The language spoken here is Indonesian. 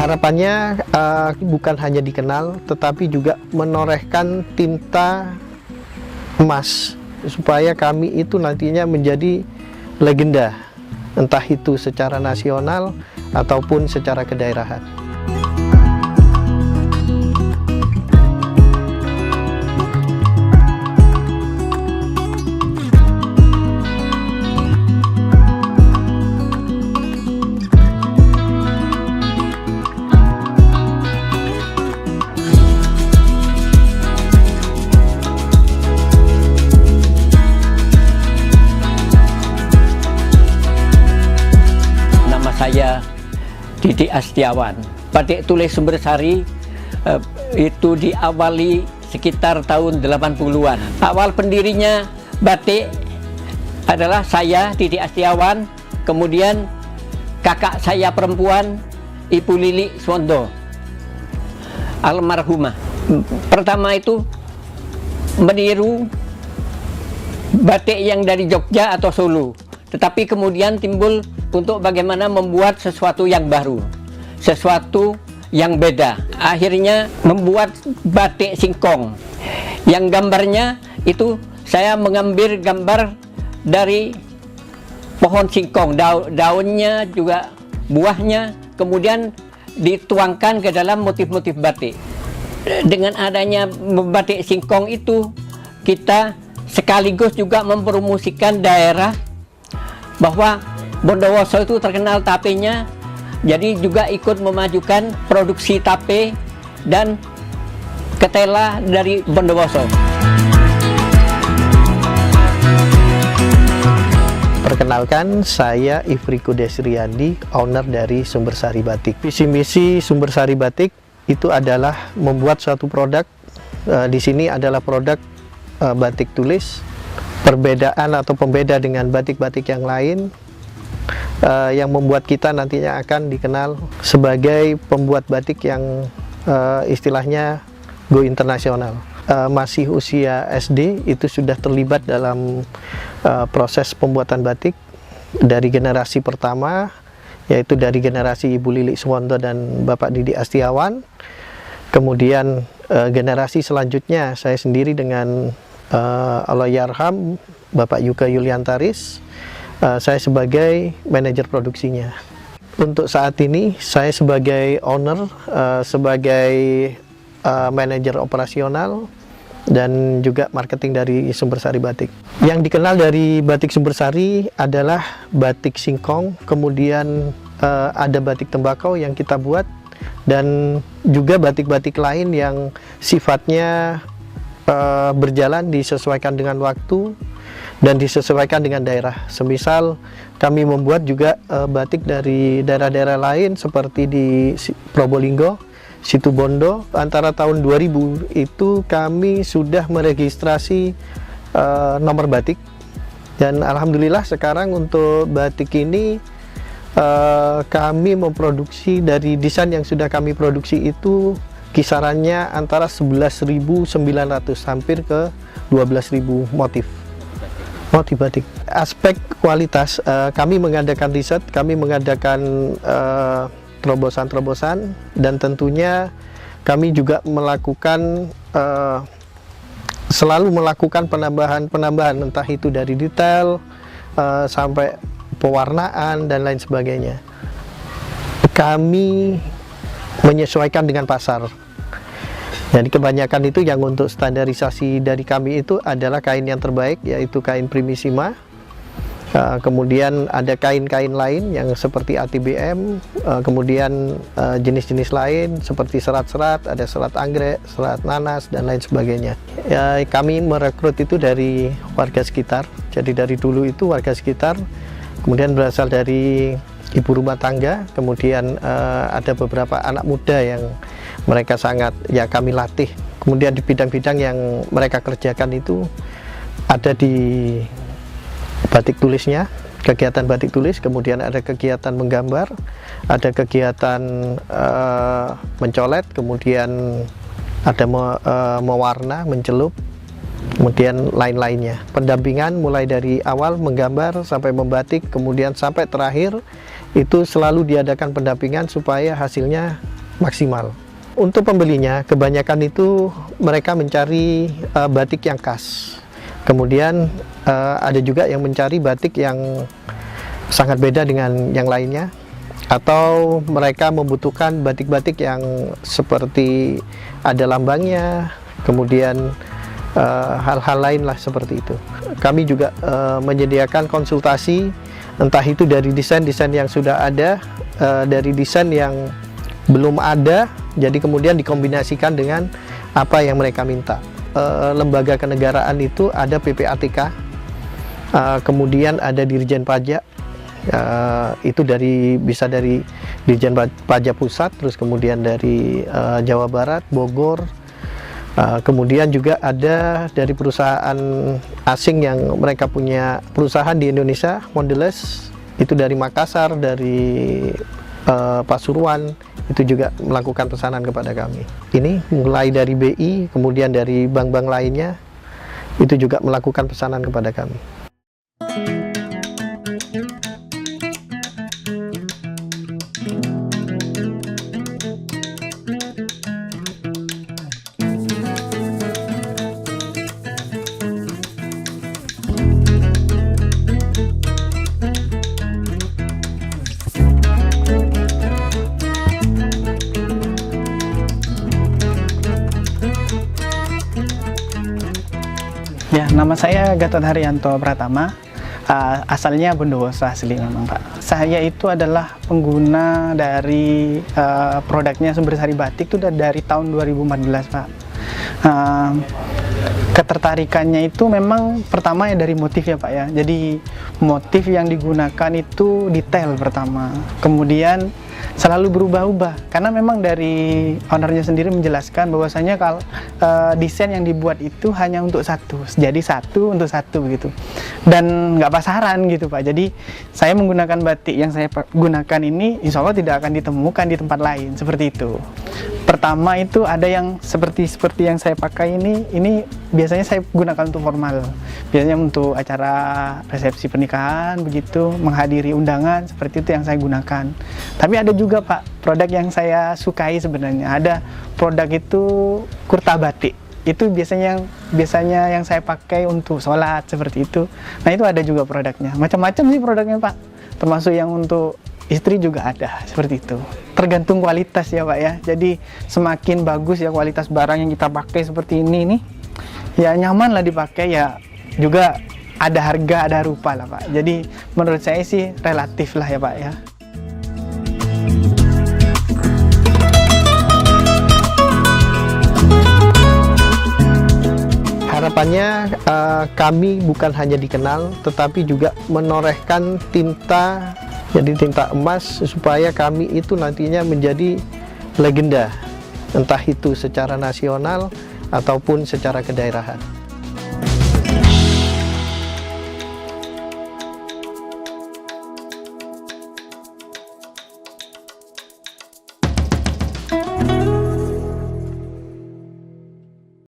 Harapannya bukan hanya dikenal, tetapi juga menorehkan tinta emas, supaya kami itu nantinya menjadi legenda, entah itu secara nasional ataupun secara kedaerahan. Saya Didi Astiawan. Batik tulis Sumbersari itu diawali sekitar tahun 80-an. Awal pendirinya batik adalah saya, Didi Astiawan, kemudian kakak saya perempuan, Ibu Lili Swondo, almarhumah. Pertama itu meniru batik yang dari Jogja atau Solo, tetapi kemudian timbul untuk bagaimana membuat sesuatu yang baru, sesuatu yang beda. Akhirnya membuat batik singkong, yang gambarnya itu saya mengambil gambar dari pohon singkong, daunnya juga buahnya, kemudian dituangkan ke dalam motif-motif batik. Dengan adanya batik singkong itu, kita sekaligus juga mempromosikan daerah bahwa Bondowoso itu terkenal tapenya, jadi juga ikut memajukan produksi tape dan ketela dari Bondowoso. Perkenalkan, saya Ifriko Desriandi, owner dari Sumbersari Batik. Visi misi Sumbersari Batik itu adalah membuat suatu produk. Di sini adalah produk batik tulis. Perbedaan atau pembeda dengan batik-batik yang lain, yang membuat kita nantinya akan dikenal sebagai pembuat batik yang istilahnya go internasional. Masih usia SD itu sudah terlibat dalam proses pembuatan batik dari generasi pertama, yaitu dari generasi Ibu Lili Swondo dan Bapak Didi Astiawan. Kemudian generasi selanjutnya saya sendiri dengan Allahyarham Bapak Yuka Yuliantaris, saya sebagai manajer produksinya. Untuk saat ini saya sebagai owner, sebagai manajer operasional dan juga marketing dari Sumbersari Batik. Yang dikenal dari batik Sumbersari adalah batik singkong, kemudian ada batik tembakau yang kita buat, dan juga batik-batik lain yang sifatnya berjalan disesuaikan dengan waktu dan disesuaikan dengan daerah. Semisal kami membuat juga batik dari daerah-daerah lain seperti di Probolinggo, Situbondo. Antara tahun 2000 itu kami sudah meregistrasi nomor batik, dan alhamdulillah sekarang untuk batik ini kami memproduksi dari desain yang sudah kami produksi itu kisarannya antara 11.900 hampir ke 12.000 motif batik. Aspek kualitas, kami mengadakan riset, kami mengadakan terobosan-terobosan, dan tentunya kami juga melakukan selalu melakukan penambahan-penambahan, entah itu dari detail sampai pewarnaan dan lain sebagainya. Kami menyesuaikan dengan pasar. Jadi kebanyakan itu yang untuk standarisasi dari kami itu adalah kain yang terbaik, yaitu kain Primissima. Kemudian ada kain-kain lain yang seperti ATBM, kemudian jenis-jenis lain seperti serat-serat, ada serat anggrek, serat nanas, dan lain sebagainya. Kami merekrut itu dari warga sekitar. Jadi dari dulu itu warga sekitar, kemudian berasal dari ibu rumah tangga, kemudian ada beberapa anak muda yang mereka sangat kami latih. Kemudian di bidang-bidang yang mereka kerjakan itu ada di batik tulisnya, kegiatan batik tulis, kemudian ada kegiatan menggambar, ada kegiatan mencolet, kemudian ada mewarna, mencelup, kemudian lain-lainnya. Pendampingan mulai dari awal menggambar sampai membatik, kemudian sampai terakhir itu selalu diadakan pendampingan supaya hasilnya maksimal. Untuk pembelinya, kebanyakan itu mereka mencari batik yang khas. Kemudian ada juga yang mencari batik yang sangat beda dengan yang lainnya, atau mereka membutuhkan batik-batik yang seperti ada lambangnya, kemudian hal-hal lain lah seperti itu. Kami juga menyediakan konsultasi, entah itu dari desain-desain yang sudah ada, dari desain yang belum ada, jadi kemudian dikombinasikan dengan apa yang mereka minta. Lembaga kenegaraan itu ada PPATK, kemudian ada Dirjen Pajak, itu bisa dari Dirjen Pajak Pusat, terus kemudian dari Jawa Barat, Bogor, kemudian juga ada dari perusahaan asing yang mereka punya perusahaan di Indonesia, Mondelez, itu dari Makassar, dari Pasuruan, itu juga melakukan pesanan kepada kami. Ini mulai dari BI, kemudian dari bank-bank lainnya, itu juga melakukan pesanan kepada kami. Ya, nama saya Gatot Haryanto Pratama, asalnya Bondowoso asli memang Pak. Saya itu adalah pengguna dari produknya Sumbersari Batik itu dari tahun 2014 Pak. Ketertarikannya itu memang pertama ya dari motif ya Pak ya. Jadi motif yang digunakan itu detail pertama, kemudian selalu berubah-ubah karena memang dari ownernya sendiri menjelaskan bahwasanya kalau desain yang dibuat itu hanya untuk satu, jadi satu untuk satu begitu, dan nggak pasaran gitu Pak. Jadi saya menggunakan batik yang saya gunakan ini insya Allah tidak akan ditemukan di tempat lain seperti itu. Pertama itu ada yang seperti yang saya pakai ini biasanya saya gunakan untuk formal, biasanya untuk acara resepsi pernikahan begitu, menghadiri undangan, seperti itu yang saya gunakan. Tapi ada juga Pak produk yang saya sukai sebenarnya, ada produk itu kurta batik, itu biasanya yang saya pakai untuk sholat seperti itu. Nah itu ada juga produknya, macam-macam sih produknya Pak, termasuk yang untuk istri juga ada seperti itu. Tergantung kualitas ya Pak ya. Jadi semakin bagus ya kualitas barang yang kita pakai seperti ini nih, ya nyaman lah dipakai, ya juga ada harga ada rupa lah Pak. Jadi menurut saya sih relatif lah ya Pak ya. Harapannya kami bukan hanya dikenal, tetapi juga menorehkan tinta, jadi tinta emas, supaya kami itu nantinya menjadi legenda, entah itu secara nasional ataupun secara kedaerahan.